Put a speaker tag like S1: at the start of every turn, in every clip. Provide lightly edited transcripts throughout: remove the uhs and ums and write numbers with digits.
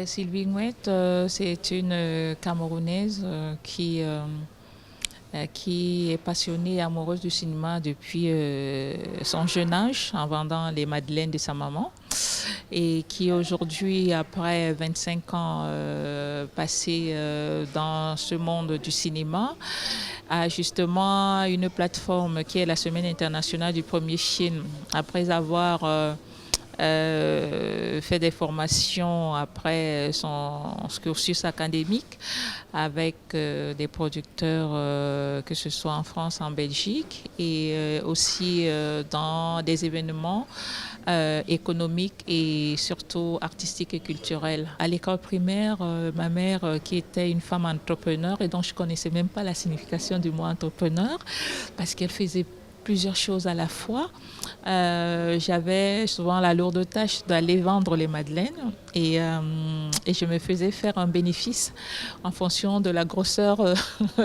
S1: Sylvie Ngouette, c'est une Camerounaise qui est passionnée et amoureuse du cinéma depuis son jeune âge, en vendant les madeleines de sa maman, et qui aujourd'hui, après 25 ans passés dans ce monde du cinéma, a justement une plateforme qui est la Semaine internationale du premier film, après avoir fait des formations après son cursus académique avec des producteurs, que ce soit en France, en Belgique, et aussi dans des événements économiques et surtout artistiques et culturels. À l'école primaire, ma mère, qui était une femme entrepreneur et dont je ne connaissais même pas la signification du mot entrepreneur, parce qu'elle faisait plusieurs choses à la fois. J'avais souvent la lourde tâche d'aller vendre les madeleines et je me faisais faire un bénéfice en fonction de la grosseur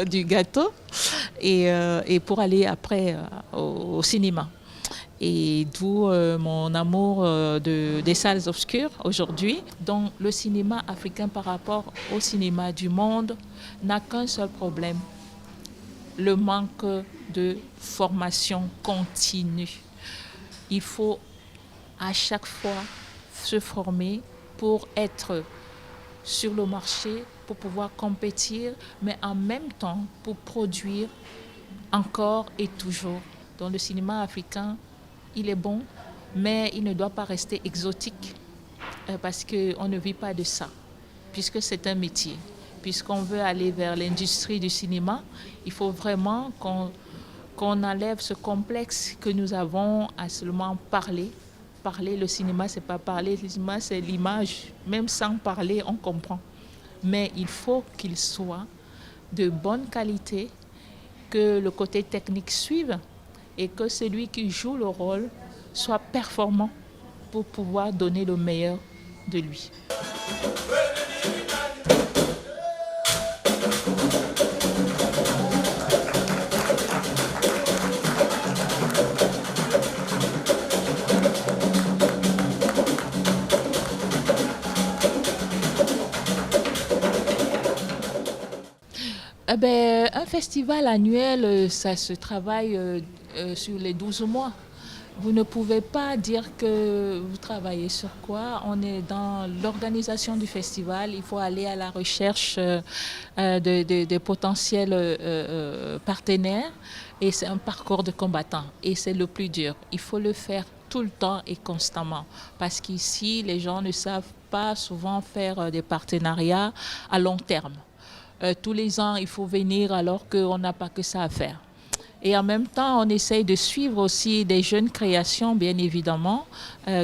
S1: du gâteau et pour aller après au cinéma. Et d'où mon amour des salles obscures aujourd'hui. Donc le cinéma africain par rapport au cinéma du monde n'a qu'un seul problème: le manque de formation continue. Il faut à chaque fois se former pour être sur le marché, pour pouvoir compétir, mais en même temps pour produire encore et toujours. Donc le cinéma africain, il est bon, mais il ne doit pas rester exotique parce qu'on ne vit pas de ça, puisque c'est un métier. Puisqu'on veut aller vers l'industrie du cinéma, il faut vraiment qu'on enlève ce complexe que nous avons à seulement parler. Parler, le cinéma, c'est pas parler, le cinéma, c'est l'image. Même sans parler, on comprend. Mais il faut qu'il soit de bonne qualité, que le côté technique suive et que celui qui joue le rôle soit performant pour pouvoir donner le meilleur de lui. Un festival annuel, ça se travaille sur les 12 mois. Vous ne pouvez pas dire que vous travaillez sur quoi. On est dans l'organisation du festival. Il faut aller à la recherche des potentiels partenaires. Et c'est un parcours de combattant. Et c'est le plus dur. Il faut le faire tout le temps et constamment. Parce qu'ici, les gens ne savent pas souvent faire des partenariats à long terme. Tous les ans, il faut venir alors qu'on n'a pas que ça à faire. Et en même temps, on essaye de suivre aussi des jeunes créations, bien évidemment,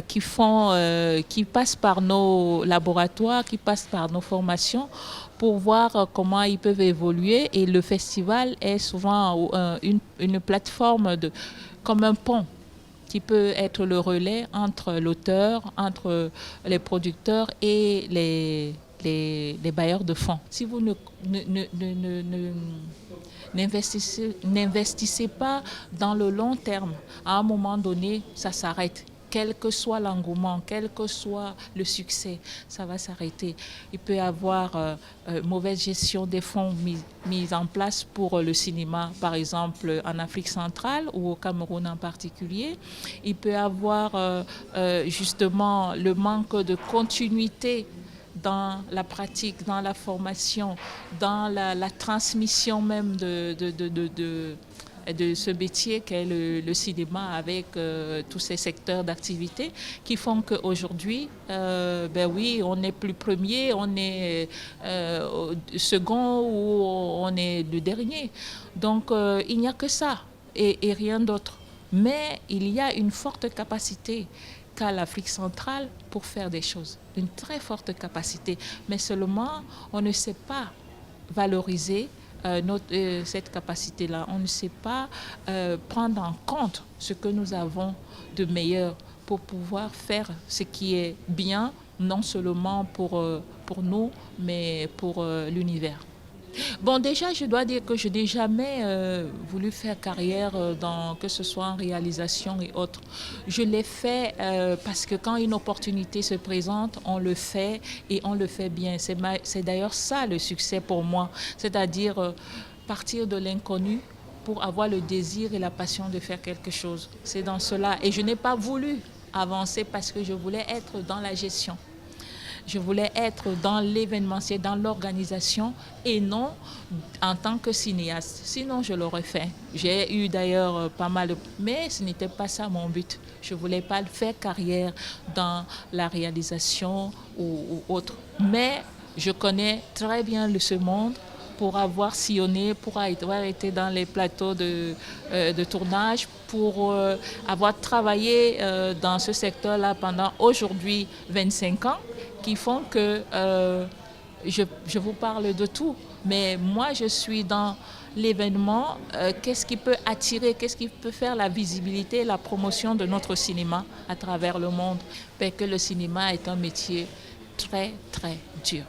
S1: qui passent par nos laboratoires, qui passent par nos formations pour voir comment ils peuvent évoluer. Et le festival est souvent une plateforme comme un pont qui peut être le relais entre l'auteur, entre les producteurs et les bailleurs de fonds. Si vous n'investissez pas dans le long terme, à un moment donné, ça s'arrête. Quel que soit l'engouement, quel que soit le succès, ça va s'arrêter. Il peut y avoir mauvaise gestion des fonds mis en place pour le cinéma, par exemple en Afrique centrale ou au Cameroun en particulier. Il peut y avoir justement le manque de continuité dans la pratique, dans la formation, dans la transmission même de ce métier qu'est le cinéma avec tous ces secteurs d'activité qui font qu'aujourd'hui, on n'est plus premier, on est second ou on est le dernier. Donc il n'y a que ça et rien d'autre. Mais il y a une forte capacité qu'a l'Afrique centrale pour faire des choses. Une très forte capacité. Mais seulement, on ne sait pas valoriser cette capacité-là. On ne sait pas prendre en compte ce que nous avons de meilleur pour pouvoir faire ce qui est bien, non seulement pour nous, mais pour l'univers. Bon, déjà, je dois dire que je n'ai jamais voulu faire carrière dans, que ce soit en réalisation et autres. Je l'ai fait parce que quand une opportunité se présente, on le fait et on le fait bien. C'est d'ailleurs ça le succès pour moi, c'est-à-dire partir de l'inconnu pour avoir le désir et la passion de faire quelque chose. C'est dans cela. Et je n'ai pas voulu avancer parce que je voulais être dans la gestion. Je voulais être dans l'événementiel, dans l'organisation et non en tant que cinéaste. Sinon, je l'aurais fait. J'ai eu d'ailleurs pas mal de... Mais ce n'était pas ça mon but. Je ne voulais pas faire carrière dans la réalisation ou autre. Mais je connais très bien ce monde pour avoir sillonné, pour avoir été dans les plateaux de tournage, pour avoir travaillé dans ce secteur-là pendant aujourd'hui 25 ans, qui font que je vous parle de tout. Mais moi, je suis dans l'événement. Qu'est-ce qui peut attirer, qu'est-ce qui peut faire la visibilité, la promotion de notre cinéma à travers le monde? Parce que le cinéma est un métier très, très dur,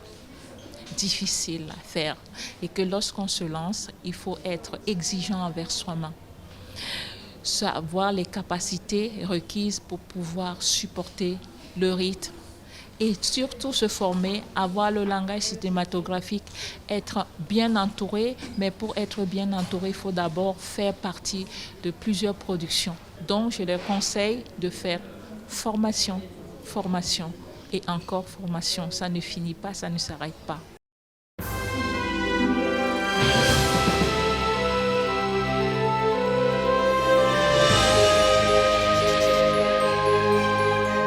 S1: difficile à faire, et que lorsqu'on se lance, il faut être exigeant envers soi-même, savoir les capacités requises pour pouvoir supporter le rythme et surtout se former, avoir le langage cinématographique, être bien entouré. Mais pour être bien entouré, il faut d'abord faire partie de plusieurs productions. Donc je leur conseille de faire formation, formation et encore formation. Ça ne finit pas, ça ne s'arrête pas.